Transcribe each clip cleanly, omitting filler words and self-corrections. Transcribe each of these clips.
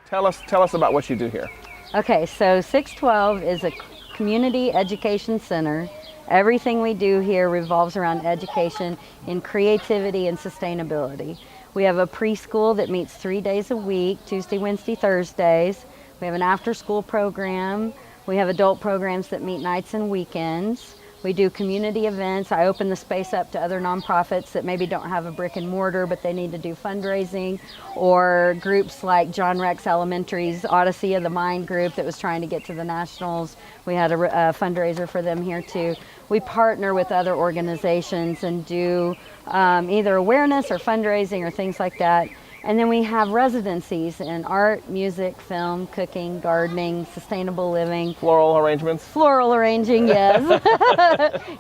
Tell us about what you do here. Okay, so 612 is a community education center. Everything we do here revolves around education in creativity and sustainability. We have a preschool that meets 3 days a week, Tuesday, Wednesday, Thursdays. We have an after-school program. We have adult programs that meet nights and weekends. We do community events. I open the space up to other nonprofits that maybe don't have a brick and mortar, but they need to do fundraising, or groups like John Rex Elementary's Odyssey of the Mind group that was trying to get to the Nationals. We had a fundraiser for them here too. We partner with other organizations and do either awareness or fundraising or things like that. And then we have residencies in art, music, film, cooking, gardening, sustainable living. Floral arrangements? Floral arranging, yes.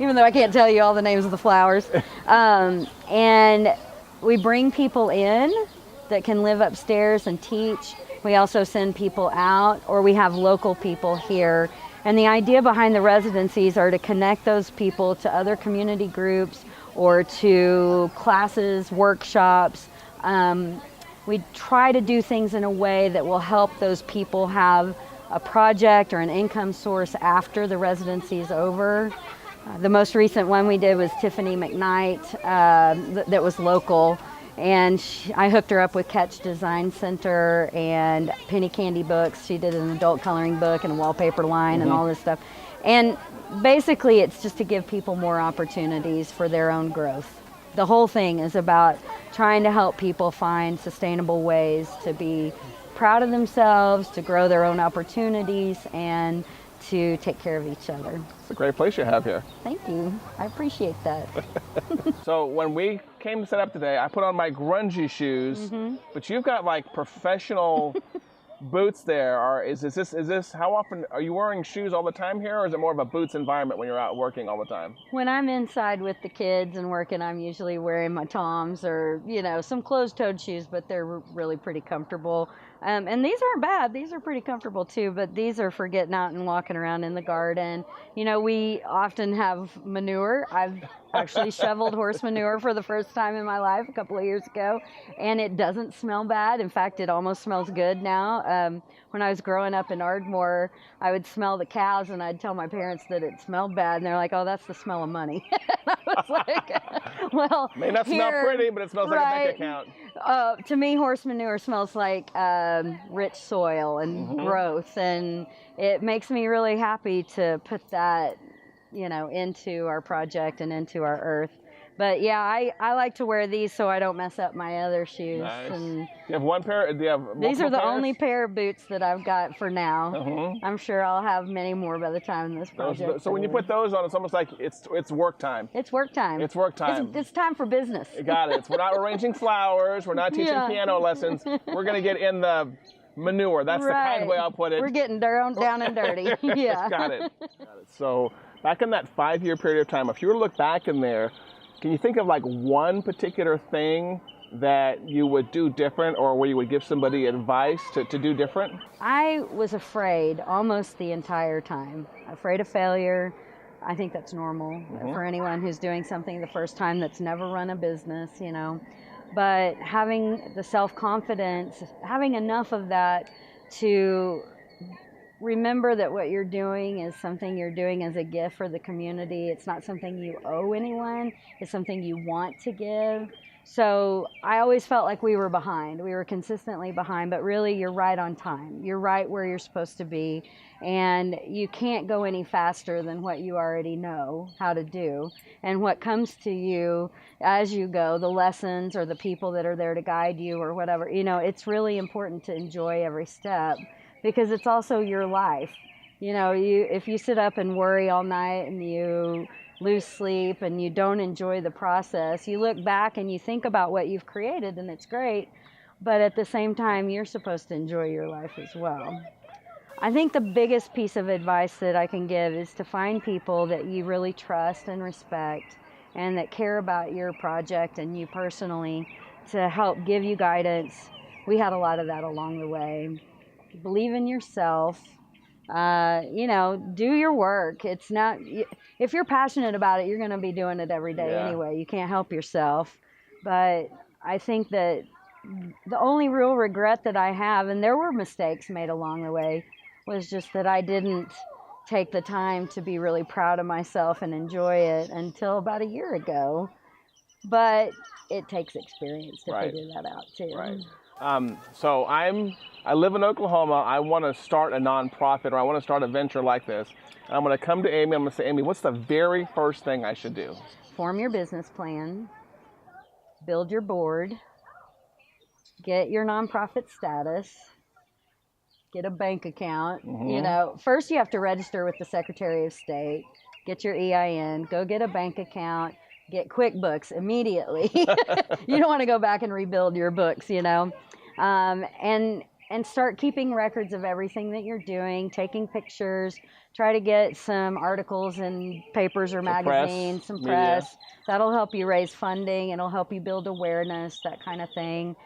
Even though I can't tell you all the names of the flowers. And we bring people in that can live upstairs and teach. We also send people out, or we have local people here. And the idea behind the residencies are to connect those people to other community groups or to classes, workshops. We try to do things in a way that will help those people have a project or an income source after the residency is over. The most recent one we did was Tiffany McKnight, that was local, and I hooked her up with Catch Design Center and Penny Candy Books. She did an adult coloring book and a wallpaper line and all this stuff. And basically it's just to give people more opportunities for their own growth. The whole thing is about trying to help people find sustainable ways to be proud of themselves, to grow their own opportunities, and to take care of each other. It's a great place you have here. Thank you. I appreciate that. So when we came to set up today, I put on my grungy shoes, but you've got like professional boots there. Or is this how often are you wearing shoes all the time here, or is it more of a boots environment when you're out working all the time? When I'm inside with the kids and working, I'm usually wearing my Toms or, some closed-toed shoes, but they're really pretty comfortable. And these aren't bad. These are pretty comfortable too, but these are for getting out and walking around in the garden. We often have manure. I've actually shoveled horse manure for the first time in my life a couple of years ago, and it doesn't smell bad. In fact, it almost smells good now. When I was growing up in Ardmore, I would smell the cows and I'd tell my parents that it smelled bad, and they're like, "Oh, that's the smell of money." And I was like, well, may not smell pretty, but it smells like a bank account. To me, horse manure smells like rich soil and growth, and it makes me really happy to put that, into our project and into our earth. But yeah, I like to wear these so I don't mess up my other shoes. Nice. And you have one pair? Do you have multiple these are the pairs? only pair of boots that I've got for now. I'm sure I'll have many more by the time this project. So when you put those on, it's almost like it's work time. It's work time. It's work time. It's time for business. You got it. We're not arranging flowers. We're not teaching piano lessons. We're going to get in the manure. That's the kind way I'll put it. We're getting down and dirty. Yeah. Got it. So back in that 5-year period of time, if you were to look back in there, can you think of like one particular thing that you would do different, or where you would give somebody advice to do different? I was afraid almost the entire time. Afraid of failure. I think that's normal for anyone who's doing something the first time that's never run a business, But having the self-confidence, having enough of that to remember that what you're doing is something you're doing as a gift for the community. It's not something you owe anyone. It's something you want to give. So I always felt like we were behind. We were consistently behind, but really you're right on time. You're right where you're supposed to be, and you can't go any faster than what you already know how to do. And what comes to you as you go, the lessons or the people that are there to guide you or whatever, it's really important to enjoy every step, because it's also your life. If you sit up and worry all night and you lose sleep and you don't enjoy the process, you look back and you think about what you've created, and it's great, but at the same time, you're supposed to enjoy your life as well. I think the biggest piece of advice that I can give is to find people that you really trust and respect and that care about your project and you personally, to help give you guidance. We had a lot of that along the way. Believe in yourself. Do your work. It's not, if you're passionate about it, you're going to be doing it every day anyway. You can't help yourself. But I think that the only real regret that I have, and there were mistakes made along the way, was just that I didn't take the time to be really proud of myself and enjoy it until about a year ago. But it takes experience to Right. figure that out too. Right. So I live in Oklahoma. I want to start a nonprofit, or I want to start a venture like this. And I'm going to come to Amy. I'm going to say, Amy, what's the very first thing I should do? Form your business plan, build your board, get your nonprofit status, get a bank account. You know, first you have to register with the Secretary of State, get your EIN, go get a bank account, get QuickBooks immediately. You don't want to go back and rebuild your books, you know, and start keeping records of everything that you're doing, taking pictures, try to get some articles in papers or magazines, some press. That'll help you raise funding. It'll help you build awareness, that kind of thing.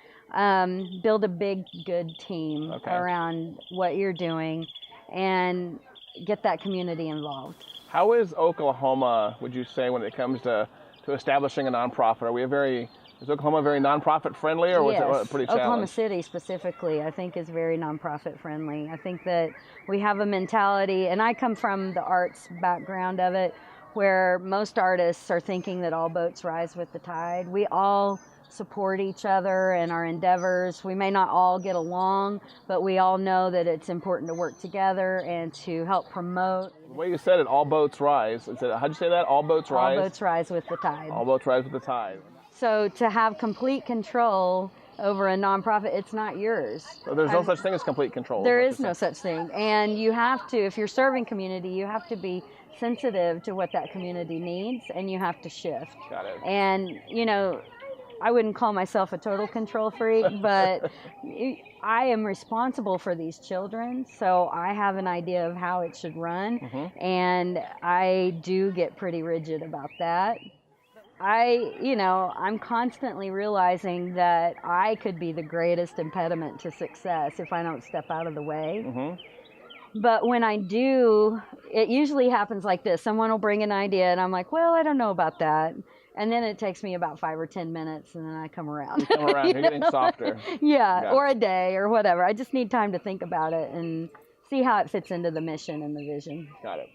Build a big, good team around what you're doing and get that community involved. How is Oklahoma, would you say, when it comes to establishing a nonprofit? Is Oklahoma very nonprofit friendly, or was it pretty challenged? Oklahoma City specifically, I think, is very nonprofit friendly. I think that we have a mentality, and I come from the arts background of it, where most artists are thinking that all boats rise with the tide. We all support each other and our endeavors. We may not all get along, but we all know that it's important to work together and to help promote. The way you said it, all boats rise. How'd you say that? All boats rise? All boats rise with the tide. All boats rise with the tide. So to have complete control over a nonprofit, it's not yours. So there's no such thing as complete control. There is no such thing. And you have to, if you're serving community, you have to be sensitive to what that community needs, and you have to shift. Got it. And, you know, I wouldn't call myself a total control freak, but I am responsible for these children, so I have an idea of how it should run, and I do get pretty rigid about that. I'm constantly realizing that I could be the greatest impediment to success if I don't step out of the way. But when I do, it usually happens like this. Someone will bring an idea, and I'm like, well, I don't know about that. And then it takes me about 5 or 10 minutes, and then I come around. You come around, you're getting softer. Yeah, or a day or whatever. I just need time to think about it and see how it fits into the mission and the vision. Got it.